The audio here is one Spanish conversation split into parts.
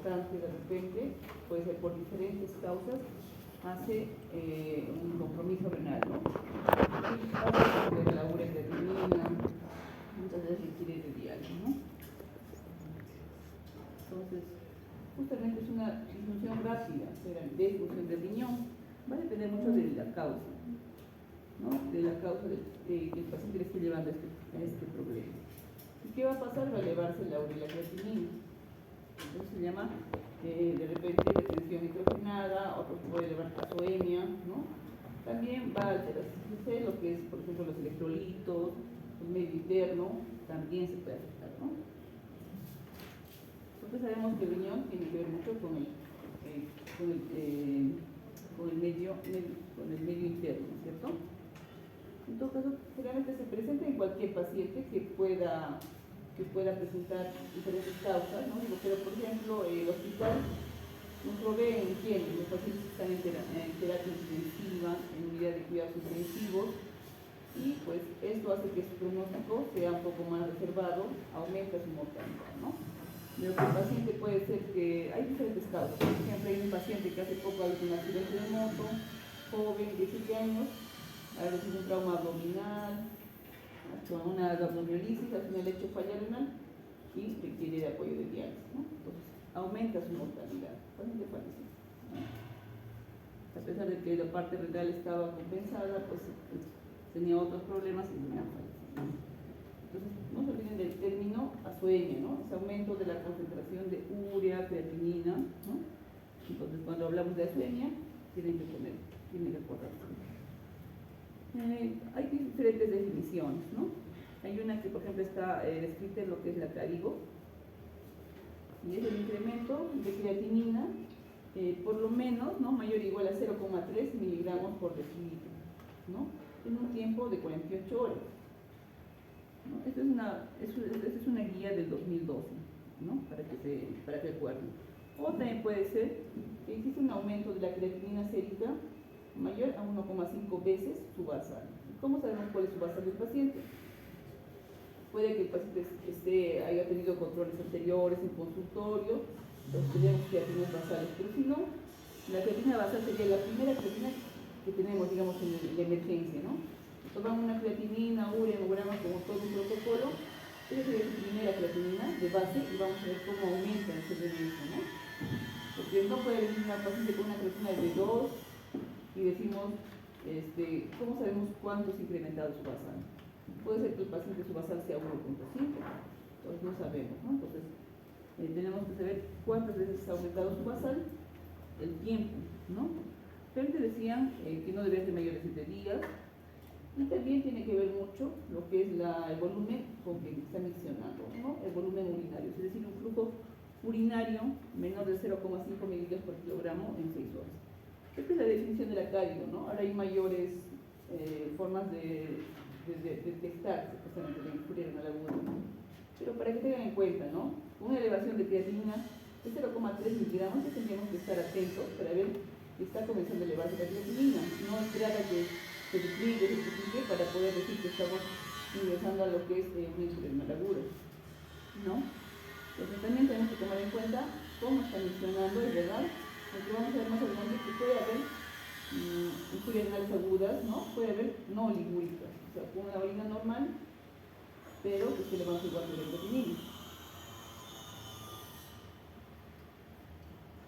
importante de repente, puede ser por diferentes causas, hace un compromiso renal, ¿no? Y la urea, muchas veces requiere de diálisis, ¿no? Entonces, justamente es una disfunción rápida, de disfunción del riñón, va a depender mucho de la causa, ¿no? De la causa que el paciente le esté llevando a este problema. ¿Y qué va a pasar? Va a elevarse la urea creatinina. Entonces se llama de repente retención nitrogenada, otro puede elevar azoemia, ¿no? También va a alterarse lo que es, por ejemplo, los electrolitos, el medio interno, también se puede afectar, ¿no? Entonces sabemos que el riñón tiene que ver mucho con el medio interno, ¿cierto? En todo caso, generalmente se presenta en cualquier paciente que pueda presentar diferentes causas, ¿no? Digo, pero por ejemplo, el hospital nos provee en quienes los pacientes están en terapia intensiva, en unidad de cuidados intensivos, y pues esto hace que su pronóstico sea un poco más reservado, aumenta su mortalidad, ¿no? Pero el paciente puede ser que hay diferentes causas. Por ejemplo, hay un paciente que hace poco ha habido un accidente de moto, joven, 17 años, ha recibido un trauma abdominal, con una abdominolisis, hace un hecho falla renal y requiere de apoyo de diálisis, ¿no? Entonces, aumenta su mortalidad, paciente fallecido, ¿no? A pesar de que la parte renal estaba compensada, pues tenía otros problemas y no falleció. Entonces, no se olviden del término azoemia, ¿no? Es aumento de la concentración de urea, creatinina, ¿no? Entonces, cuando hablamos de azoemia, tienen que acordarse. Hay diferentes definiciones, ¿no? Hay una que, por ejemplo, está descrita en lo que es la Clarivo, y es el incremento de creatinina por lo menos, ¿no? Mayor o igual a 0,3 miligramos por decilitro, ¿no? En un tiempo de 48 horas. ¿No? Esta es una guía del 2012, ¿no? Para que recuerden. O también puede ser que existe un aumento de la creatinina sérica mayor a 1,5 veces su basal. ¿Cómo sabemos cuál es su basal del paciente? Puede que el paciente haya tenido controles anteriores en consultorio, entonces tenemos creatinas basales, pero si no, la creatina basal sería la primera creatina que tenemos, digamos, en la emergencia, ¿no? Tomamos una creatinina, urea, hemograma, como todo un protocolo, esa sería su primera creatinina de base y vamos a ver cómo aumenta el seguimiento, ¿no? Porque no puede venir una paciente con una creatina de 2 y decimos, ¿cómo sabemos cuánto se ha incrementado su basal? Puede ser que el paciente su basal sea 1,5, entonces no sabemos, ¿no? Entonces tenemos que saber cuántas veces ha aumentado su basal, el tiempo, ¿no? Pero te decían que no debe ser mayor de 7 días, y también tiene que ver mucho lo que es el volumen con que está miccionando, ¿no? El volumen urinario, es decir, un flujo urinario menor de 0,5 mililitros por kilogramo en 6 horas. Esta es la definición de la cálido, ¿no? Ahora hay mayores formas de detectar supuestamente la infuria renal aguda, ¿no? Pero para que tengan en cuenta, ¿no? Una elevación de creatinina de 0,3 miligramos, que tendríamos que estar atentos para ver que está comenzando a elevarse la creatinina, no esperar a que se duplique para poder decir que estamos ingresando a lo que es una infuria renal aguda, ¿no? Entonces también tenemos que tomar en cuenta cómo está miccionando, es verdad, porque vamos a ver más adelante que puede haber infurias renales agudas, ¿no? Puede haber no ligúricas, o sea, con una orina normal, pero que se le va a igual de la creatinina,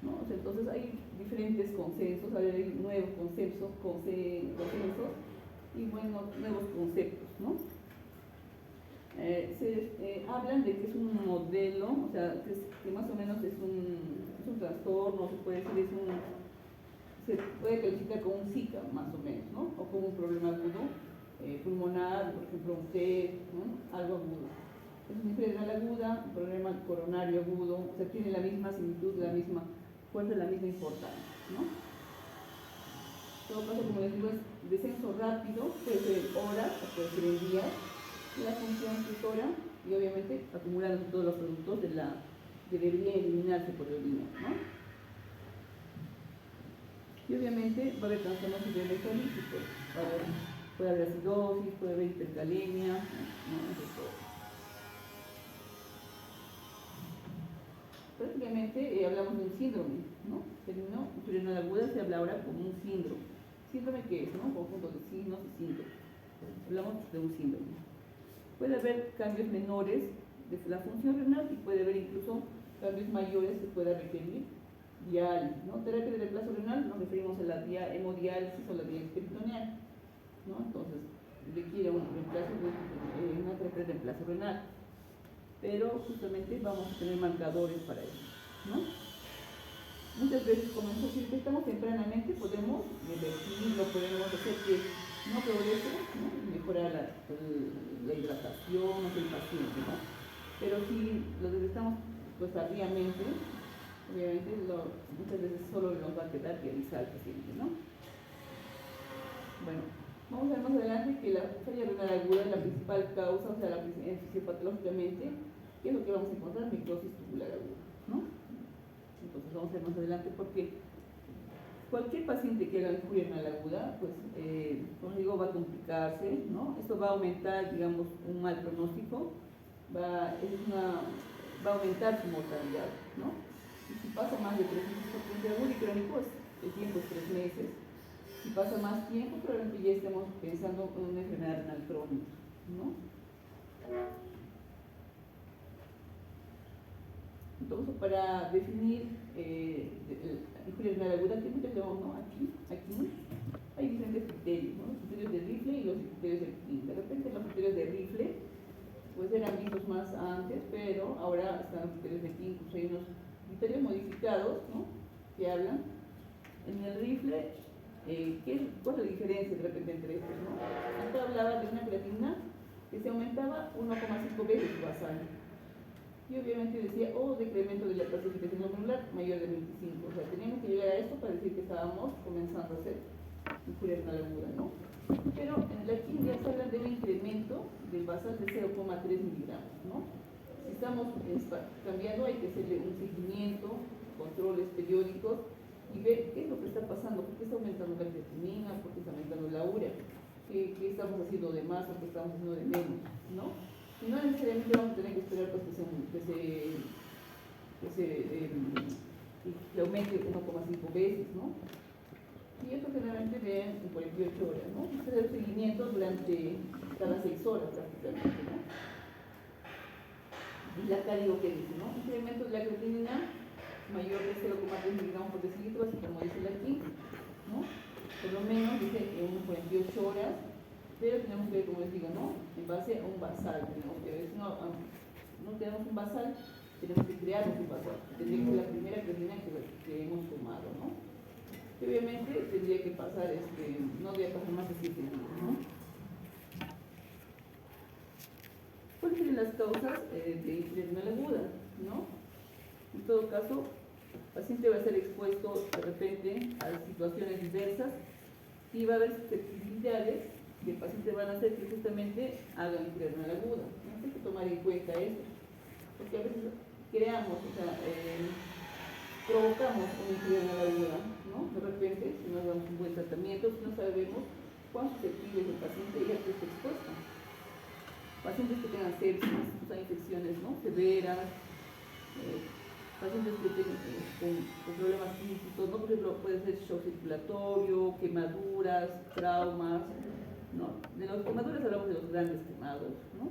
¿no? O sea, entonces hay diferentes consensos, hay nuevos consensos y bueno, nuevos conceptos, ¿no? Hablan de que es un modelo, o sea, que más o menos es un trastorno, se puede decir, se puede calificar como un Zika, más o menos, ¿no? O como un problema agudo pulmonar, por ejemplo, un TED, ¿no? Algo agudo. Es una infuria renal aguda, un problema coronario agudo, o sea, tiene la misma similitud, la misma fuerza, la misma importancia, ¿no? En todo caso, como les digo, es descenso rápido, puede ser en horas o puede ser en días, la función tutora y obviamente acumulando todos los productos debería eliminarse por la orina, ¿no? Y obviamente va a haber trastornos hidroelectrolíticos, puede haber acidosis, puede haber hipercalemia, ¿no? prácticamente hablamos de un síndrome, ¿no? El término insuficiencia renal aguda se habla ahora como un síndrome. ¿Síndrome qué es? ¿No? Conjunto de signos y síntomas. Hablamos de un síndrome. Puede haber cambios menores de la función renal y puede haber incluso cambios mayores que pueda requerir diálisis, ¿no? Terapia de reemplazo renal, nos referimos a la hemodiálisis o la diálisis peritoneal, ¿no? Entonces, requiere un reemplazo, una terapia de reemplazo renal, pero justamente vamos a tener marcadores para eso, ¿no? Muchas veces, como si detectamos tempranamente, podemos revertirlo, podemos hacer que no progrese, ¿no? Y mejorar la hidratación del paciente, ¿no? Pero si lo detectamos pues tardíamente, obviamente muchas veces solo nos va a quedar dializar al paciente, ¿no? Bueno, vamos a ver más adelante que la falla renal aguda es la principal causa, o sea, fisiopatológicamente, ¿qué es lo que vamos a encontrar? Necrosis tubular aguda, ¿no? Entonces vamos a ver más adelante porque cualquier paciente que haga injuria renal aguda, pues, como digo, va a complicarse, ¿no? Esto va a aumentar, digamos, un mal pronóstico, va a aumentar su mortalidad, ¿no? Y si pasa más de 3 meses por frente agudo y crónico, el tiempo es 3 meses. Si pasa más tiempo, probablemente ya estemos pensando en una enfermedad renal crónica, ¿no? Entonces, para definir injuria renal aguda, ¿qué tenemos, no? Aquí hay diferentes criterios, ¿no? Los criterios de Rifle y los criterios de King. De repente los criterios de Rifle pues eran vistos más antes, pero ahora están los criterios de King, pues hay unos criterios modificados, ¿no? Que hablan. En el Rifle, ¿cuál es la diferencia de repente entre estos, no? Acá hablaba de una creatinina que se aumentaba 1,5 veces su basal. Y obviamente decía, decremento de la clasificación glomerular mayor de 25. O sea, teníamos que llegar a esto para decir que estábamos comenzando a hacer injuria renal aguda, ¿no? Pero en la química se habla de un incremento del basal de 0,3 miligramos, ¿no? Si estamos cambiando, hay que hacerle un seguimiento, controles periódicos y ver qué es lo que está pasando, por qué está aumentando la creatinina, por qué está aumentando la urea, qué estamos haciendo de más o qué estamos haciendo de menos, ¿no? Y no necesariamente vamos a tener que esperar pues, que aumente 1,5 veces, ¿no? Y esto generalmente ven en 48 horas, ¿no? Hacer seguimiento durante cada 6 horas prácticamente, ¿no? Y acá digo que dice, ¿no? Incremento de la creatinina mayor de 0,3 miligramos por decilitro, así como dice la aquí, ¿no? Por lo menos dice en 48 horas, pero tenemos que ver, como les digo, ¿no? En base a un basal, tenemos que ver, si no tenemos un basal, tenemos que crear un basal, tendría que ser la primera creatinina que hemos tomado, ¿no? Y obviamente tendría que pasar, no debe pasar más de 7 días, ¿no? ¿Cuáles serían las causas de insuficiencia renal aguda, ¿no? En todo caso, el paciente va a ser expuesto de repente a situaciones diversas y va a haber susceptibilidades que el paciente van a hacer que justamente haga insuficiencia renal aguda. ¿No? Hay que tomar en cuenta esto, porque a veces creamos, provocamos una insuficiencia renal aguda, ¿no? De repente, si no damos un buen tratamiento, si no sabemos cuán susceptible es el paciente y a qué está expuesto. Pacientes que tengan sepsis, o sea, infecciones, ¿no? Severas, pacientes que tengan con problemas físicos, ¿no? Por ejemplo, puede ser shock circulatorio, quemaduras, traumas, ¿no? De los quemaduras hablamos de los grandes quemados, ¿no?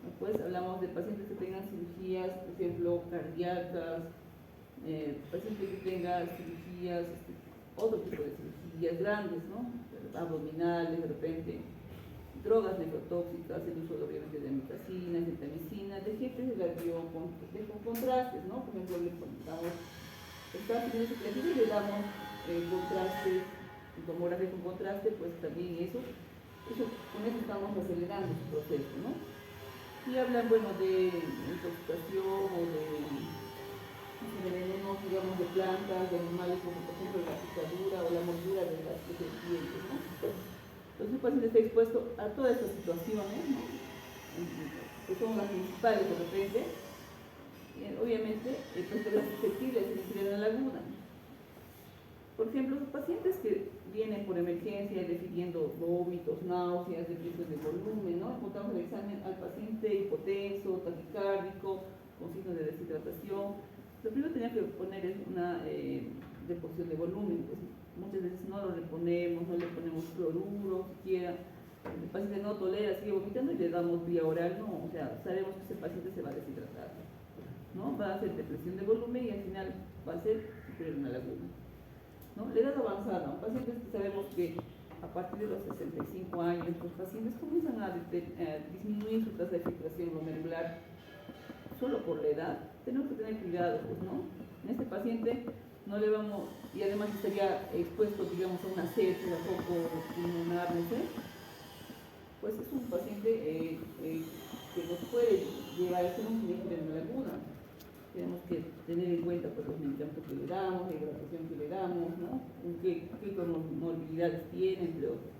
Después hablamos de pacientes que tengan cirugías, por ejemplo, cardíacas, pacientes que tengan cirugías, otro tipo de cirugías grandes, ¿no? Abdominales, de repente, drogas nefrotóxicas, el uso obviamente de amitacina, gentamicina, de jefes de con contrastes, ¿no? Por ejemplo, le damos, está haciendo ese y le damos contrastes, tomografía con contraste, pues también con eso estamos acelerando su proceso, ¿no? Y hablan, bueno, de intoxicación o de venenos, digamos, de plantas, de animales, como por ejemplo la picadura o la mordura de las serpientes, ¿no? Entonces el paciente está expuesto a todas estas situaciones, ¿no? Que son las principales de repente. Obviamente, el paciente es susceptible a insuficiencia renal aguda. Por ejemplo, los pacientes que vienen por emergencia definiendo vómitos, náuseas, depresión de volumen, ¿no? Encontramos el examen al paciente hipotenso, taquicárdico, con signos de deshidratación. Lo primero que tenía que poner es una reposición de volumen, pues muchas veces no lo reponemos, no le ponemos cloruro siquiera, el paciente no tolera, sigue vomitando y le damos vía oral, no, o sea, sabemos que ese paciente se va a deshidratar, ¿no? Va a hacer depresión de volumen y al final va a ser una laguna, ¿no? La edad avanzada, pacientes que sabemos que a partir de los 65 años los pacientes comienzan a disminuir su tasa de filtración glomerular solo por la edad, tenemos que tener cuidado, pues, ¿no? En este paciente no le vamos, y además estaría expuesto, digamos, a una sepsis, a foco pulmonar, no sé, pues es un paciente que nos puede llevar a ser un fibromialgia aguda. Tenemos que tener en cuenta pues, los medicamentos que le damos, la hidratación que le damos, ¿no? qué comorbilidades tiene, entre otros.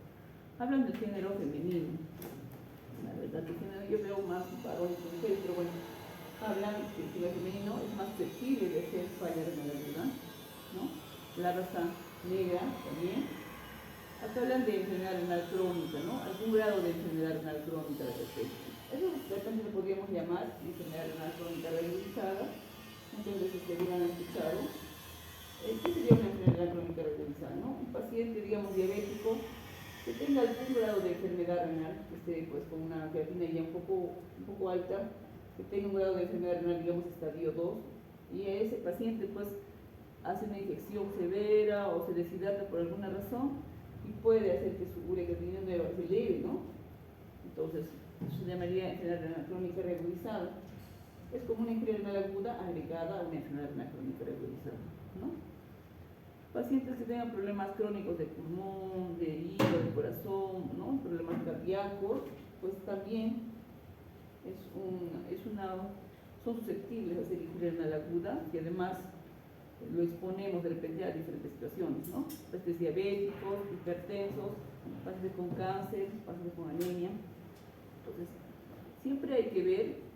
Hablan del género femenino. La verdad, el género, yo veo más varones que mujeres, pero bueno, hablan que el género femenino es más susceptible de hacer falla renal aguda, ¿no? La raza negra también. Acá hablan de enfermedad renal crónica, ¿no? Algún grado de enfermedad renal crónica de repente. Eso de repente lo podríamos llamar enfermedad renal crónica regularizada. Muchas veces seguro han escuchado. ¿Qué sería una enfermedad crónica regularizada, no? Un paciente, digamos, diabético que tenga algún grado de enfermedad renal, que esté pues con una creatina ya un poco alta, que tenga un grado de enfermedad renal, digamos, estadio 2, y ese paciente pues hace una infección severa o se deshidrata por alguna razón y puede hacer que su ureacritina se eleve, ¿no? Entonces, eso se llamaría enfermedad renal crónica regularizada. Es como una enfermedad renal aguda agregada a una enfermedad renal crónica regularizada, ¿no? Pacientes que tengan problemas crónicos de pulmón, de hígado, de corazón, ¿no? Problemas cardíacos, pues también son susceptibles a hacer infuria renal aguda y además lo exponemos de repente a diferentes situaciones, ¿no? Pacientes diabéticos, hipertensos, pacientes con cáncer, pacientes con anemia. Entonces, siempre hay que ver,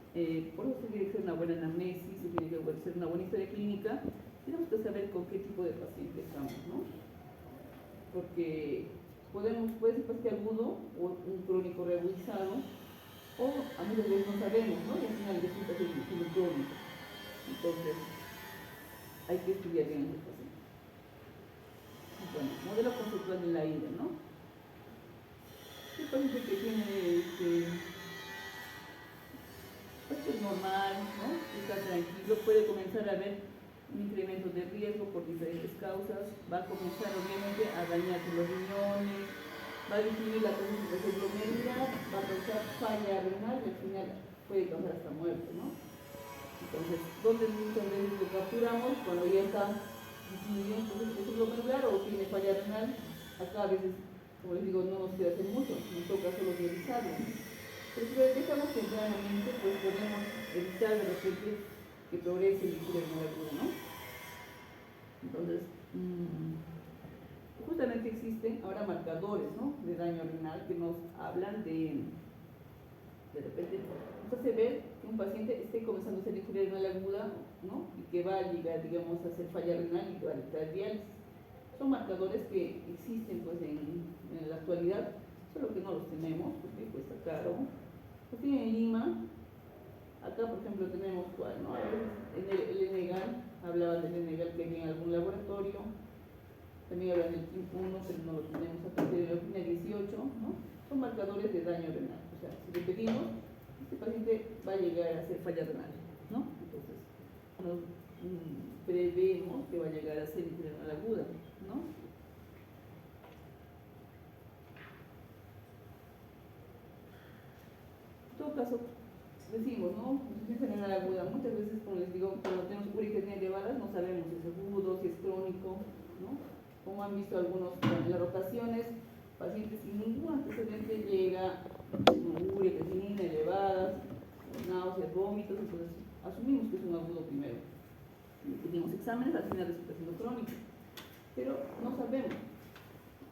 por eso tiene que ser una buena anamnesis, tiene que ser una buena historia clínica, tenemos que saber con qué tipo de paciente estamos, ¿no? Porque puede ser paciente agudo o un crónico reagudizado, o a muchas veces no sabemos, ¿no? Y al final resulta ser un crónico. Entonces, hay que estudiar bien a los pacientes. Bueno, modelo conceptual de la ira, ¿no? El paciente que tiene pues es normal, ¿no? Está tranquilo, puede comenzar a ver un incremento de riesgo por diferentes causas, va a comenzar obviamente a dañarse los riñones, va a disminuir la concentración glomerular, va a causar falla renal y al final puede causar hasta muerte, ¿no? Entonces, ¿dónde muchas veces lo capturamos? Cuando ya está disminuyendo la concentración glomerular o tiene falla renal, acá a veces, como les digo, no nos queda hacer mucho, nos toca solo revisarlo. Pero si lo detectamos tempranamente, pues podemos evitar de repente que progrese el infuria renal aguda, ¿no? Entonces, justamente existen ahora marcadores, ¿no? De daño renal que nos hablan de repente, nos hace ver que un paciente esté comenzando a hacer infuria renal aguda, ¿no? Y que va a llegar, digamos, a hacer falla renal y que va a necesitar diálisis. Son marcadores que existen, pues, en la actualidad, solo que no los tenemos porque cuesta caro. Aquí en Lima, acá por ejemplo tenemos cuál, ¿no? En el Enegal, hablaban del Enegal que había en algún laboratorio, también hablan del KIM1, pero no lo tenemos acá, de la opina 18, ¿no? Son marcadores de daño renal, o sea, si repetimos, este paciente va a llegar a hacer falla renal, ¿no? Entonces, nos prevemos que va a llegar a ser infuria renal aguda, ¿no? En todo caso, decimos, ¿no? Insuficiencia renal aguda. Muchas veces, como les digo, cuando tenemos uricidemia elevadas, no sabemos si es agudo, si es crónico, ¿no? Como han visto algunos en las rotaciones, pacientes sin ningún antecedente llega con urea, creatinina elevadas, náuseas, vómitos, entonces asumimos que es un agudo primero. Pedimos exámenes, al final resulta siendo crónico, pero no sabemos.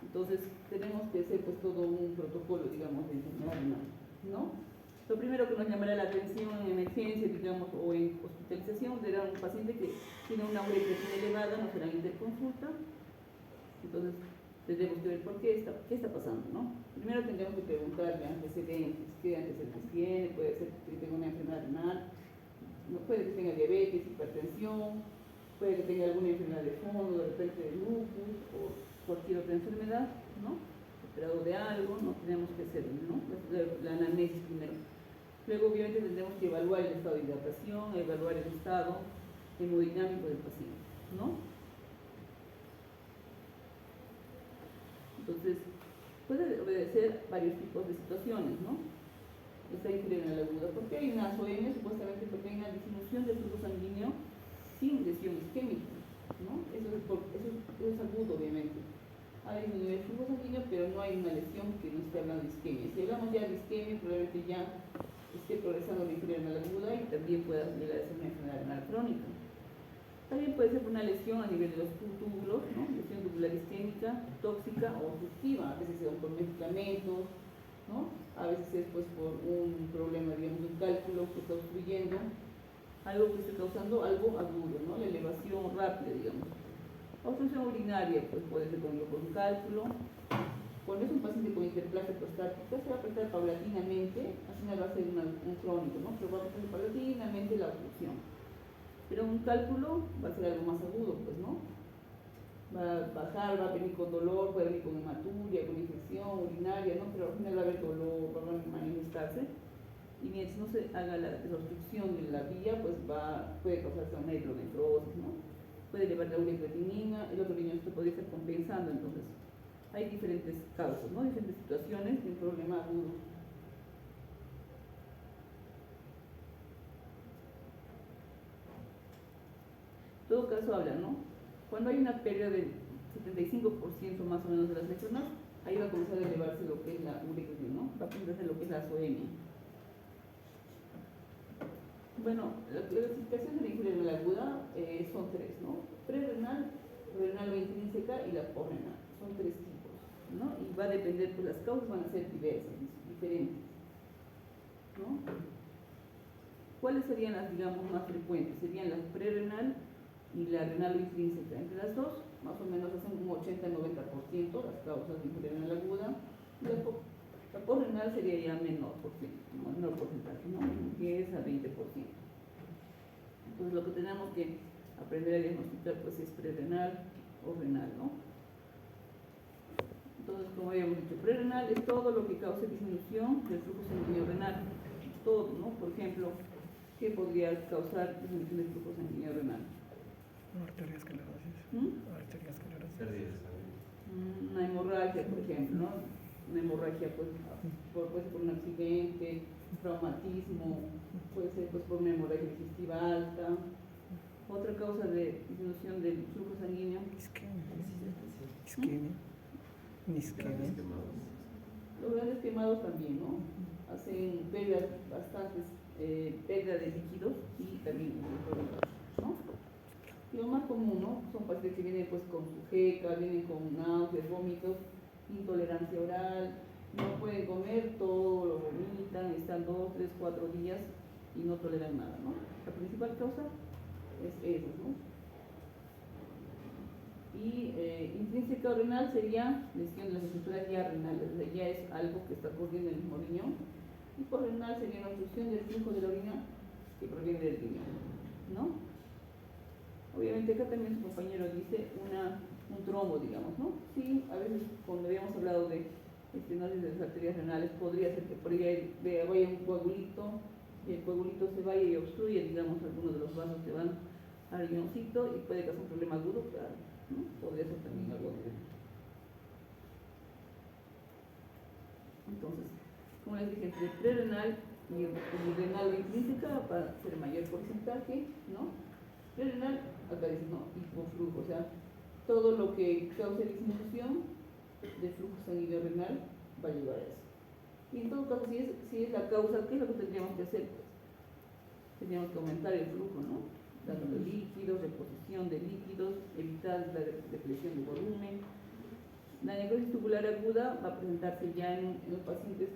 Entonces tenemos que hacer pues todo un protocolo, digamos, de enfermedad renal, ¿no? Lo primero que nos llamará la atención en emergencia, digamos, o en hospitalización, será un paciente que tiene una urea elevada, nos será interconsulta. Entonces, tendremos que ver qué está pasando, ¿no? Primero tendremos que preguntarle antecedentes, qué antecedentes tiene, puede ser que tenga una enfermedad renal, ¿no? Puede que tenga diabetes, hipertensión, puede que tenga alguna enfermedad de fondo, de repente de lupus o cualquier otra enfermedad, ¿no? Operado de algo, no tenemos que hacer, ¿no? La anamnesis primero. Luego, obviamente, tendremos que evaluar el estado de hidratación, evaluar el estado hemodinámico del paciente, ¿no? Entonces, puede obedecer varios tipos de situaciones, ¿no? Esta inferior aguda, porque hay una ASOM, supuestamente porque hay una disminución del flujo sanguíneo sin lesión isquémica, ¿no? Eso es agudo, obviamente. Hay disminuido el flujo sanguíneo, pero no hay una lesión que no esté hablando de isquemia. Si hablamos ya de isquemia, probablemente ya esté progresando la inferior aguda y también pueda llegar a ser una enfermedad renal crónica. También puede ser una lesión a nivel de los túbulos, ¿no? Lesión tubular isquémica, tóxica o obstructiva. A veces son por medicamentos, ¿no? A veces es pues por un problema, digamos, de un cálculo que está obstruyendo, algo que esté causando algo agudo, ¿no? La elevación rápida, digamos. Obstrucción urinaria, pues puede ser por un cálculo. Cuando es un paciente con hiperplasia prostática, se va a prestar paulatinamente, al final va a ser un crónico, ¿no? Pero va a prestar paulatinamente la obstrucción. Pero un cálculo va a ser algo más agudo, pues, ¿no? Va a bajar, va a venir con dolor, puede venir con hematuria, con infección urinaria, ¿no? Pero al final va a haber dolor, va a manifestarse. Y mientras no se haga la obstrucción de la vía, pues puede causarse una hidronefrosis, ¿no? Puede elevar la ureacreatinina, el otro riñón se podría estar compensando, entonces hay diferentes causas, ¿no? Diferentes situaciones de un problema agudo. En todo caso habla, ¿no? Cuando hay una pérdida del 75% más o menos de las neuronas, ahí va a comenzar a elevarse lo que es la ureacreatinina, ¿no? Va a comenzar lo que es la azoemia. Bueno, la clasificación de la injuria renal aguda son tres, ¿no? Prerrenal, renal o intrínseca y la posrenal. Son tres tipos, ¿no? Y va a depender, pues las causas van a ser diversas, diferentes, ¿no? ¿Cuáles serían las, digamos, más frecuentes? Serían la prerrenal y la renal o intrínseca. Entre las dos, más o menos hacen un 80-90% las causas de injuria renal aguda. La posrenal sería ya menor porcentaje, ¿no? 10 a 20%. Entonces lo que tenemos que aprender a diagnosticar pues es prerrenal o renal, ¿no? Entonces, como habíamos dicho, prerrenal es todo lo que cause disminución del flujo sanguíneo renal. Todo, ¿no? Por ejemplo, ¿qué podría causar disminución del flujo sanguíneo renal? Arteriosclerosis. Arteriosclerosis. Pérdida de sangre. Una hemorragia, por ejemplo, ¿no? Una hemorragia pues, puede ser por un accidente, traumatismo, puede ser pues, por una hemorragia digestiva alta. Otra causa de disminución del flujo sanguíneo. Isquemia. Grandes quemados. Los grandes quemados también, ¿no? Hacen pérdidas bastantes, pérdida de líquidos y también ¿no? Y lo más común, ¿no? Son pacientes que vienen pues con sujeca, vienen con náuseas, vómitos, intolerancia oral, no pueden comer, todo lo vomitan, están 2, 3, 4 días y no toleran nada, ¿no? La principal causa es esa, ¿no? Y intrínseca o renal sería lesión de las estructuras ya renales, o sea, ya es algo que está ocurriendo en el mismo riñón. Y por renal sería una obstrucción del flujo de la orina que proviene del riñón, ¿no? Obviamente acá también su compañero dice un trombo, digamos, ¿no? Sí, a veces cuando habíamos hablado de estenosis de las arterias renales, podría ser que por ahí vaya un coagulito y el coagulito se vaya y obstruye, digamos, algunos de los vasos que van al riñoncito y puede causar un problema agudo, claro, ¿no? Podría ser también algo de... Entonces, como les dije, entre prerrenal y renal o intrínseca para ser mayor porcentaje, ¿no? Prerrenal, acá dice, ¿no? Hipoflujo, o sea, todo lo que cause disminución del flujo sanguíneo renal va a llevar a eso. Y en todo caso, si es la causa, ¿qué es lo que tendríamos que hacer? Pues, tendríamos que aumentar el flujo, ¿no? Dándole líquidos, reposición de líquidos, evitar la depresión de volumen. La necrosis tubular aguda va a presentarse ya en los pacientes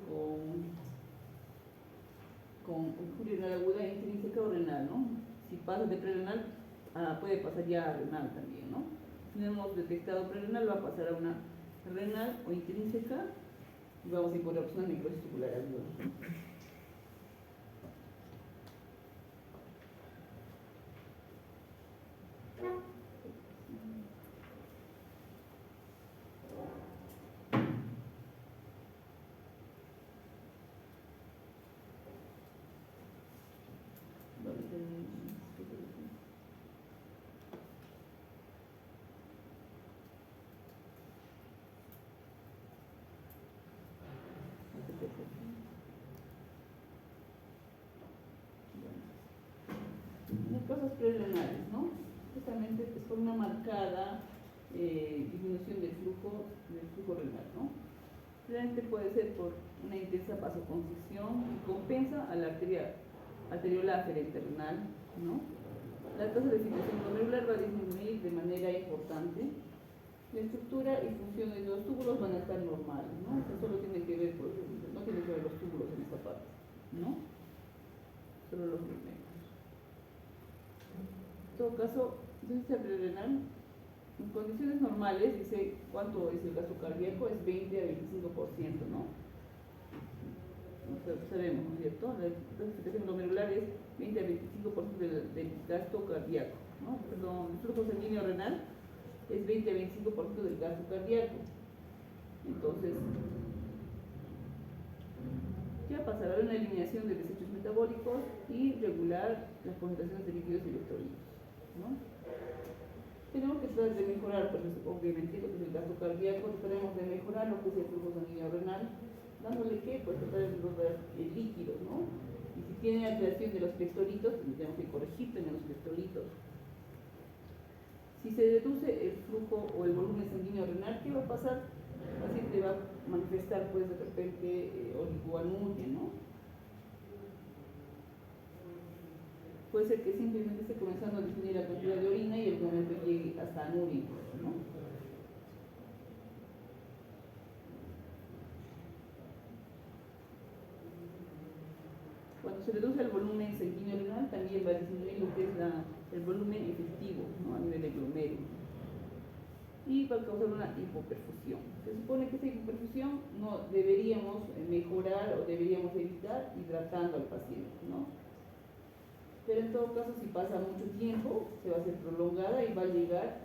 con injuria renal aguda intrínseca o renal, ¿no? Si pasa de prerrenal, puede pasar ya a renal también, ¿no? Si no hemos detectado prerrenal, va a pasar a una renal o intrínseca y vamos a encontrar una necrosis tubular aguda. paciente pues, con una marcada disminución del flujo renal, ¿no? Realmente puede ser por una intensa vasoconstricción y compensa a la arteriola aferente renal, ¿no? La tasa de filtración glomerular va a disminuir de manera importante. La estructura y funciones de los túbulos van a estar normales, ¿no? Eso solo tiene que ver, no tiene que ver los túbulos en esta parte, ¿no? Solo los glomérulos. En todo caso, insuficiencia prerenal, en condiciones normales, dice cuánto es el gasto cardíaco, es 20 a 25%, ¿no? Sabemos, ¿no es cierto? La filtración glomerular es 20 a 25% del gasto cardíaco, ¿no? Perdón, el flujo sanguíneo renal es 20 a 25% del gasto cardíaco. Entonces, ¿qué va a pasar? Habrá una eliminación de desechos metabólicos y regular las concentraciones de líquidos y electrolitos, ¿no? Tenemos que tratar de mejorar, pues, obviamente, lo que es el gasto cardíaco, trataremos de mejorar lo que es el flujo sanguíneo renal, dándole que, pues, tratar de lograr líquidos, ¿no? Y si tiene alteración de los electrolitos, tendríamos que corregir también los electrolitos. Si se reduce el flujo o el volumen sanguíneo renal, ¿qué va a pasar? El paciente va a manifestar, pues, de repente, oligoanuria, ¿no? Puede ser que simplemente esté comenzando a disminuir la cantidad de orina y el momento llegue hasta anuria, ¿no? Cuando se reduce el volumen sanguíneo renal, también va a disminuir lo que es el volumen efectivo, ¿no? A nivel de glomérulo. Y va a causar una hipoperfusión. Se supone que esa hipoperfusión no deberíamos mejorar o deberíamos evitar hidratando al paciente, ¿no? Pero en todo caso, si pasa mucho tiempo, se va a hacer prolongada y va a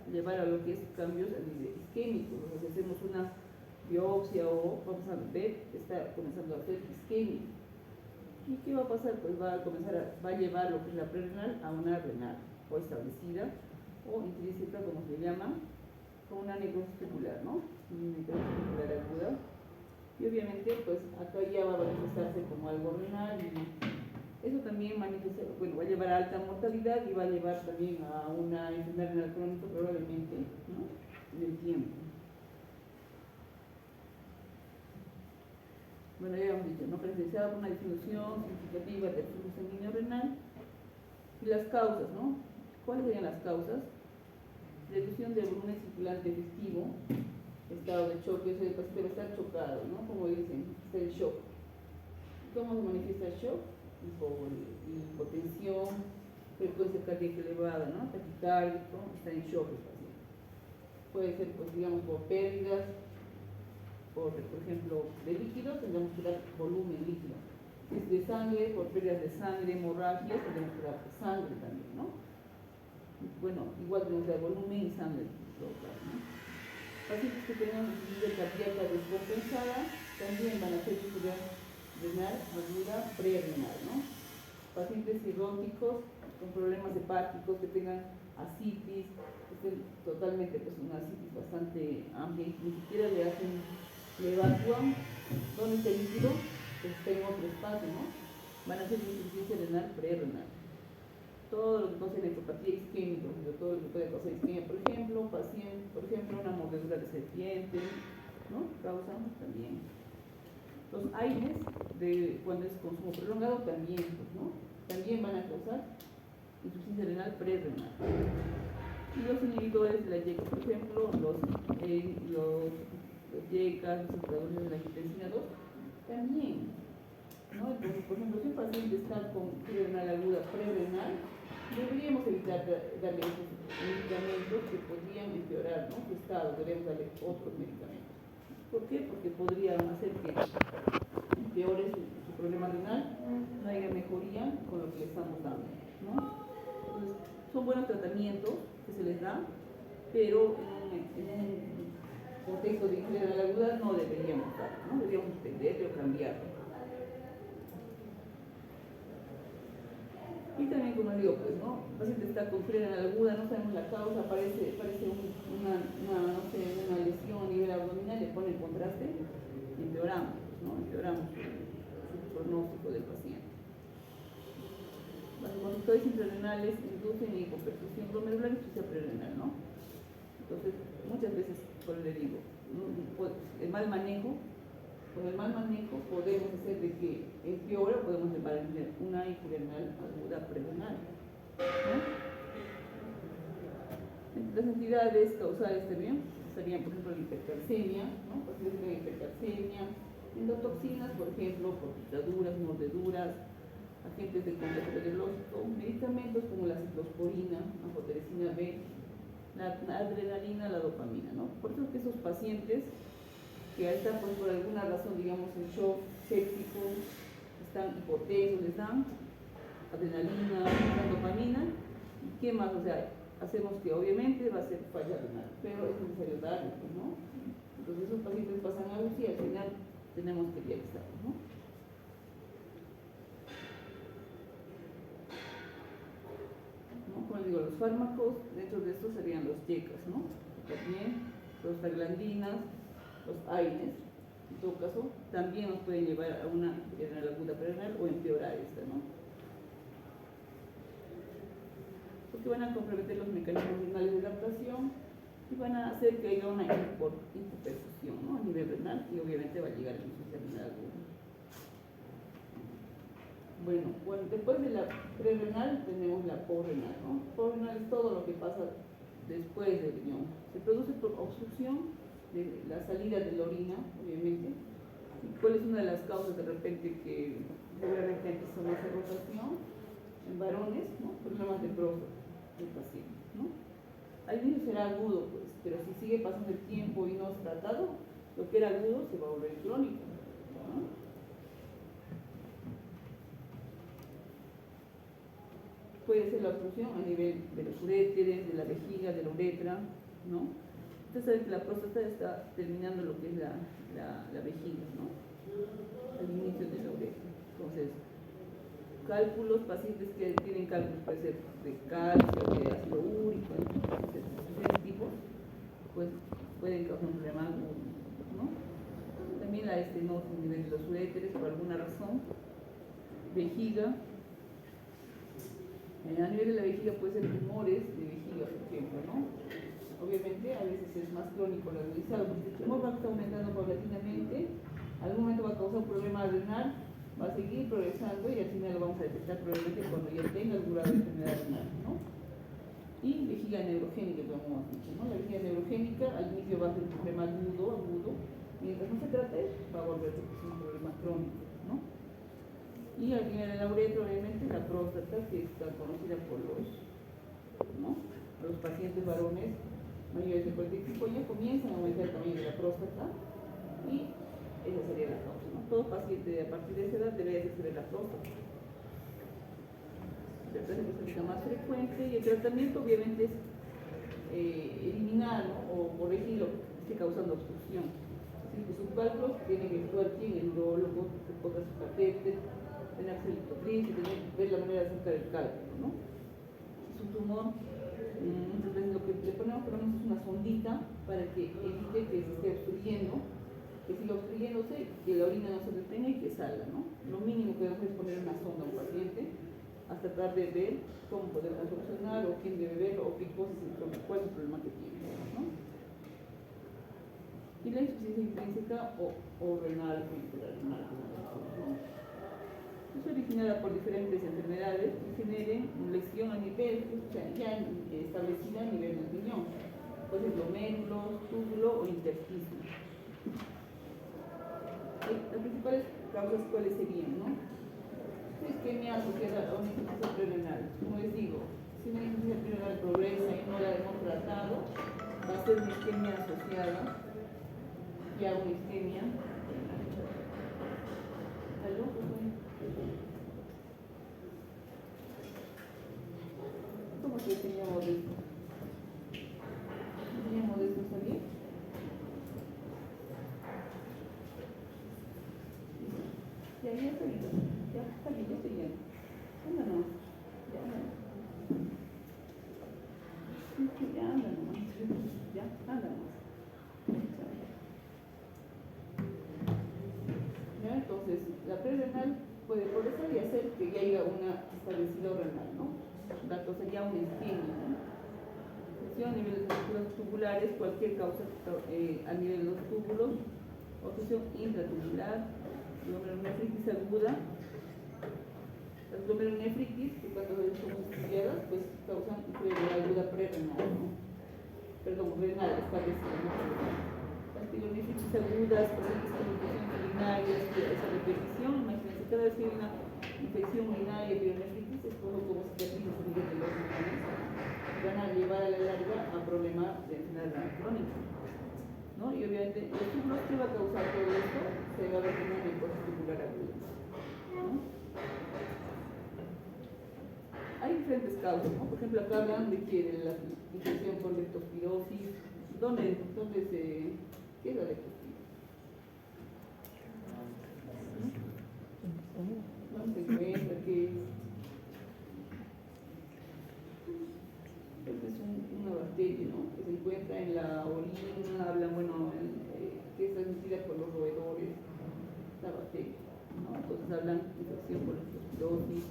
llevar a lo que es cambios a nivel isquémico. Si hacemos una biopsia o vamos a ver, está comenzando a hacer isquemia. ¿Y qué va a pasar? Pues va a llevar lo que es la prerenal a una renal o establecida o intrínseca, como se llama, con una necrosis tubular, ¿no? Una necrosis tubular aguda. Y obviamente, pues acá ya va a manifestarse como algo renal y eso también va a llevar a alta mortalidad y va a llevar también a una enfermedad renal crónica probablemente, ¿no? En el tiempo. Bueno, ya hemos dicho, ¿no? Caracterizada por una disminución significativa del flujo sanguíneo renal. Y las causas, ¿no? ¿Cuáles serían las causas? Reducción del volumen circulante efectivo, estado de choque, el paciente va a estar chocado, ¿no? Como dicen, está en shock. ¿Cómo se manifiesta el shock? Hipotensión, frecuencia cardíaca elevada, ¿no? Taquicárdico, está en shock el paciente. Puede ser, pues, digamos, por pérdidas, por ejemplo, de líquido, tendremos que dar volumen líquido. Si es de sangre, por pérdidas de sangre, hemorragias, tendremos que dar sangre también, ¿no? Bueno, igual tenemos que dar volumen y sangre, ¿no? Pacientes que tengan insuficiencia cardíaca descompensada también van a ser insuficiencia renal aguda prerenal, ¿no? Pacientes cirróticos con problemas hepáticos que tengan ascitis, que estén totalmente, pues, una ascitis bastante amplia y ni siquiera le evacúan dónde está el líquido, pues está en otro espacio, ¿no? Van a ser insuficiencia renal prerenal. Todo lo que causa nefropatía isquémica, todo lo que puede causar isquemia, por ejemplo, una mordedura de serpiente, ¿no? Causan también. Los AINES, cuando es consumo prolongado, también, pues, ¿no? También van a causar insuficiencia renal prerenal. Y los inhibidores de la YECA, por ejemplo, los YECA, los inhibidores de la angiotensina 2, también, ¿no? Entonces, por ejemplo, si un paciente está con fiebre renal aguda prerenal, deberíamos evitar darle esos medicamentos que podrían empeorar, ¿no? Su estado, debemos darle otros medicamentos. ¿Por qué? Porque podrían hacer que empeore su problema renal, no haya mejoría con lo que le estamos dando, ¿no? Entonces, son buenos tratamientos que se les da, pero en un contexto de fiebre renal aguda no deberíamos dar, ¿no? Deberíamos suspenderlo o cambiarlo. Y también, como digo, pues, ¿no? El paciente está con fiebre renal aguda, no sabemos la causa, parece una lesión a nivel abdominal, le pone el contraste y empeoramos, ¿no? Empeoramos el pronóstico del paciente. conductores intrarrenales inducen hipoperfusión glomerular y insuficiencia prerenal, ¿no? Entonces, muchas veces, por le digo, el mal manejo, con el mal manejo podemos hacer de que empeore o podemos llevar a una insuficiencia aguda prerenal, ¿no? Las entidades causales también serían, por ejemplo, la hipercalcemia, ¿no? Pacientes con hipercalcemia, endotoxinas, por ejemplo, por picaduras, mordeduras, agentes de complejo biológico, medicamentos como la ciclosporina, anfoteresina B, la adrenalina, la dopamina, ¿no? Por eso es que esos pacientes que están pues, por alguna razón, digamos, en shock séptico, están hipotensos, les dan adrenalina, les dan dopamina, ¿y qué más? O sea, hacemos que obviamente va a ser falla renal, pero es necesario darle, ¿no? Entonces esos pacientes pasan a UCI y al final tenemos que dializarlos, ¿no? Como digo, los fármacos, dentro de estos serían los YECAS, ¿no? También prostaglandinas, los AINES, en todo caso, también nos pueden llevar a una renal aguda prerenal o empeorar esta, ¿no? Porque van a comprometer los mecanismos renales de adaptación y van a hacer que haya una hipoperfusión, ¿no? A nivel renal y obviamente va a llegar a la insuficiencia renal aguda. Bueno, después de la prerenal tenemos la porrenal, ¿no? Porrenal es todo lo que pasa después del riñón. Se produce por obstrucción de la salida de la orina, obviamente. ¿Y cuál es una de las causas de repente que seguramente empieza a hacer rotación? En varones, ¿no? Problemas de próstata del paciente, ¿no? Al inicio será agudo, pues, pero si sigue pasando el tiempo y no es tratado, lo que era agudo se va a volver crónico, ¿no? Puede ser la obstrucción a nivel de los uréteres, de la vejiga, de la uretra, ¿no? Usted sabe que la próstata está terminando lo que es la vejiga, ¿no? Al inicio de la uretra. Entonces, cálculos, pacientes que tienen cálculos, puede ser de calcio, de ácido úrico, entonces, de ese tipo, pues pueden causar un problema agudo, ¿no? También la estenosis a nivel de los uréteres, por alguna razón, vejiga. A nivel de la vejiga puede ser tumores de vejiga, por ejemplo, ¿no? Obviamente a veces es más crónico lo agudizado, porque el tumor va a estar aumentando paulatinamente, algún momento va a causar un problema renal, va a seguir progresando y al final lo vamos a detectar probablemente cuando ya tenga algún grado de enfermedad renal, ¿no? Y vejiga neurogénica, como hemos dicho, ¿no? La vejiga neurogénica al inicio va a ser un problema agudo, mientras no se trate va a volverse un problema crónico, ¿no? Y al final de la uretra, obviamente, la próstata, que está conocida por los pacientes varones mayores de 45 años, comienzan a aumentar el tamaño de la próstata y esa sería la causa, ¿no? Todo paciente a partir de esa edad debería de la próstata. El tratamiento es más frecuente y el tratamiento obviamente es eliminar, ¿no? O corregir lo que esté causando obstrucción. Así que sus cálculos tienen que actuar aquí en el urólogo, que ponga su catéter, tener celitotriz y ver la manera de acercar el cálculo, ¿no? Si es un tumor, muchas veces lo que le ponemos es una sondita para que evite que se esté obstruyendo, que siga obstruyéndose, que la orina no se detenga y que salga, ¿no? Lo mínimo que debemos es poner una sonda a un paciente hasta tratar de ver cómo podemos solucionar o quién debe verlo o qué cosas, cuál es el problema que tiene, ¿no? Y la insuficiencia intrínseca o renal o intrarrenal, ¿no? Es originada por diferentes enfermedades que generen lesión a nivel, o sea, ya establecida a nivel del riñón, puede ser glomérulos, túbulo o intersticio. Las principales causas, ¿cuáles serían, no? Isquemia asociada a una insuficiencia prerenal. Como les digo, si una insuficiencia prerenal progresa y no la hemos tratado, va a ser una isquemia asociada ya a una isquemia renal. ¿Algo? ¿Cómo que teníamos esto? ¿Teníamos esto, está bien? Ya está bien. Ya está bien, ya estoy bien. Anda nomás. Ya anda. Ya anda nomás. Ya anda nomás. Ya, entonces, la prerrenal puede progresar y hacer que ya haya una establecida renal, ¿no? Dato sería una isquemia, ¿no? A nivel de estructuras tubulares, cualquier causa a nivel de los túbulos, obstrucción intratubular, glomerulonefritis aguda. Las glomerulonefritis, que cuando son estudiadas, pues causan previa aguda prerrenal, ¿no? Perdón, renal establecida, ¿no? Las pilonefritis agudas, presentes con infecciones urinarias, esa repetición, imagínense, cada vez que hay una infección urinaria, pilonefritis, es como cicatrices a nivel de los riñones, van a llevar a la larga a problemas de enfermedad renal crónica, ¿no? Y obviamente, los túbulos que va a causar todo esto se va a ver como una necrosis tubular aguda, ¿no? Hay diferentes causas, ¿no? Por ejemplo, acá hablan de que de la infección por leptospirosis, ¿dónde se... ¿qué es la leptospirosis? ¿Dónde se encuentra? ¿Qué es? Es una bacteria, ¿no? Que se encuentra en la orina, hablan, bueno, que es transmitida por los roedores, la bacteria, ¿no? Entonces hablan de infección por leptospirosis.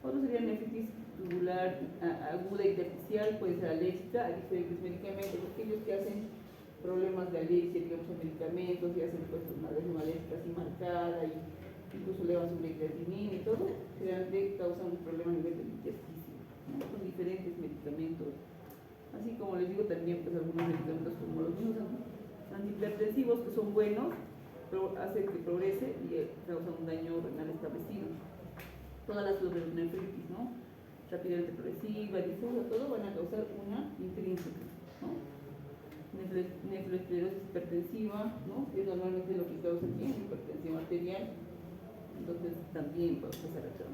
Otro sería nefritis tubular aguda intersticial, puede ser alérgica a diferentes medicamentos, aquellos que hacen problemas de alergia, digamos, a medicamentos y hacen pues una adhesión alérgica así marcada y incluso elevan su creatinina y todo, generalmente causan un problema a nivel del intestino, ¿no? Con diferentes medicamentos. Así como les digo, también pues algunos medicamentos como los mismos antihipertensivos que son buenos, pero hacen que progrese y causan un daño renal establecido. Todas las glomerulonefritis, ¿no? Rápidamente progresiva, difusa, todo van a causar una intrínseca, ¿no? Nefroesclerosis hipertensiva, ¿no? Que es normalmente lo que causa aquí, hipertensión arterial, entonces también puede pasar acá.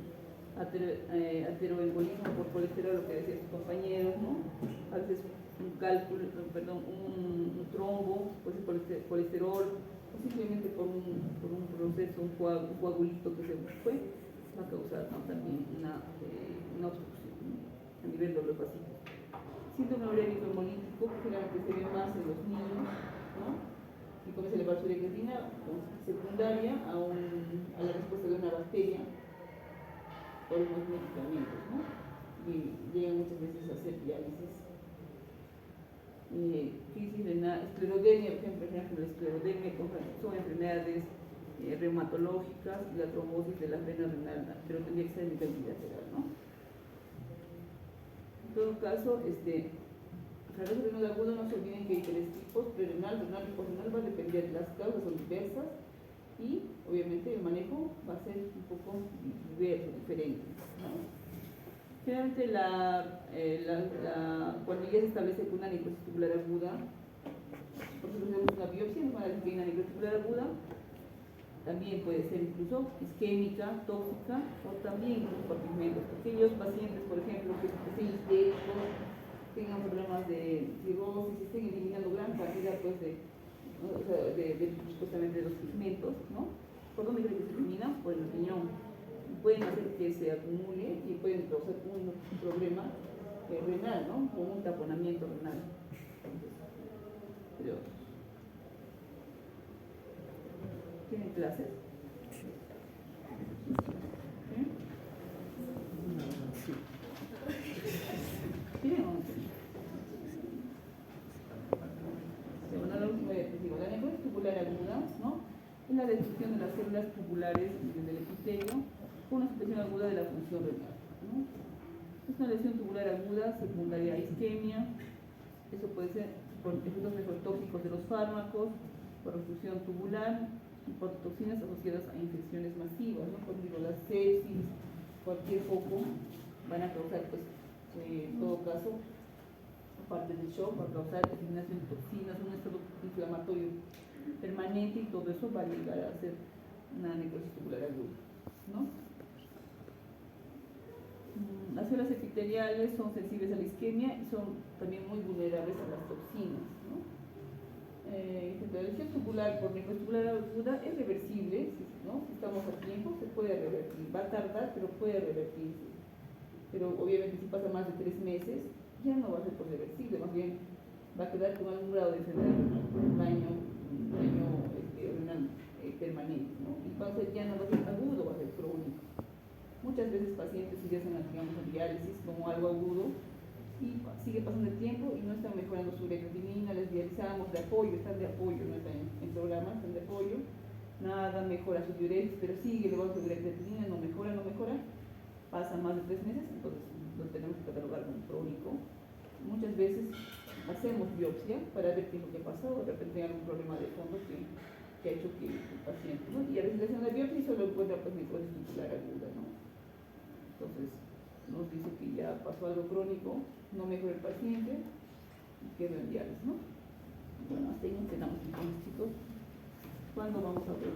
Ateroembolismo por colesterol, lo que decían sus compañeros, ¿no? A veces un cálculo, perdón, un trombo, pues el colesterol, o simplemente por un proceso, un coagulito que se fue, va a causar, ¿no? También una obstrucción, ¿no? A nivel doble pasivo. Síndrome urémico hemolítico, que generalmente se ve más en los niños, ¿no? Y comienza a elevar su creatinina secundaria a la respuesta de una bacteria por los medicamentos, ¿no? Y llegan muchas veces a hacer diálisis. Crisis renal, esclerodermia, por ejemplo, la esclerodermia son enfermedades reumatológicas y la trombosis de la vena renal, pero tendría que ser a nivel bilateral, ¿no? En todo caso, fibrosis renal aguda, no se olviden que hay tres tipos: prerenal, renal y posrenal. Va a depender, las causas son diversas y obviamente el manejo va a ser un poco diverso, diferente, ¿no? Generalmente cuando ya se establece una necrosis tubular aguda, por ejemplo, hacemos una biopsia, nos van a decir que hay una necrosis tubular aguda. También puede ser incluso isquémica, tóxica o también incluso por pigmentos. Aquellos pacientes, por ejemplo, que estén histéricos, tengan problemas de cirrosis, estén eliminando gran cantidad pues, supuestamente de los pigmentos, ¿no? ¿Por dónde creen que se eliminan? Por el riñón. Pueden hacer que se acumule y pueden causar un problema renal, ¿no? Con un taponamiento renal. Pero, ¿tienen clases? ¿Sí? ¿Tienen o no tienen? Bueno, la última diapositiva. La necrosis tubular aguda, ¿no? Es la destrucción de las células tubulares del epitelio con una supresión aguda de la función renal, ¿no? Es una lesión tubular aguda secundaria a isquemia. Eso puede ser por efectos nefrotóxicos de los fármacos, por obstrucción tubular y por toxinas asociadas a infecciones masivas, ¿no? Por ejemplo, la sepsis, cualquier foco van a causar, pues, en todo caso, aparte del shock, va a causar eliminación de toxinas, un estado inflamatorio permanente, y todo eso va a llegar a ser una necrosis tubular aguda, ¿no? Las células epiteliales son sensibles a la isquemia y son también muy vulnerables a las toxinas, ¿no? La lesión tubular por necrosis tubular aguda es reversible, ¿no? Si estamos a tiempo se puede revertir, va a tardar pero puede revertirse, pero obviamente si pasa más de 3 meses ya no va a ser por reversible, más bien va a quedar con algún grado de enfermedad renal, un daño renal permanente, ¿no? Y entonces ya no va a ser muchas veces pacientes ingresan a, digamos, a diálisis como algo agudo y sigue pasando el tiempo y no están mejorando su creatinina, les dializamos de apoyo, están de apoyo, no están en programa, están de apoyo, nada mejora su diuresis, pero sigue elevando su creatinina, no mejora, pasa más de 3 meses, entonces lo tenemos que catalogar como crónico. Muchas veces hacemos biopsia para ver qué es lo que ha pasado, de repente hay algún problema de fondo que ha hecho que el paciente, ¿no? Y a veces le hacen la biopsia y solo encuentra pues necrosis tisular aguda, ¿no? Entonces nos dice que ya pasó algo crónico, no mejora el paciente y quedó en diálisis, ¿no? Bueno, hasta ahí nos quedamos entonces, chicos. ¿Cuándo vamos a ver?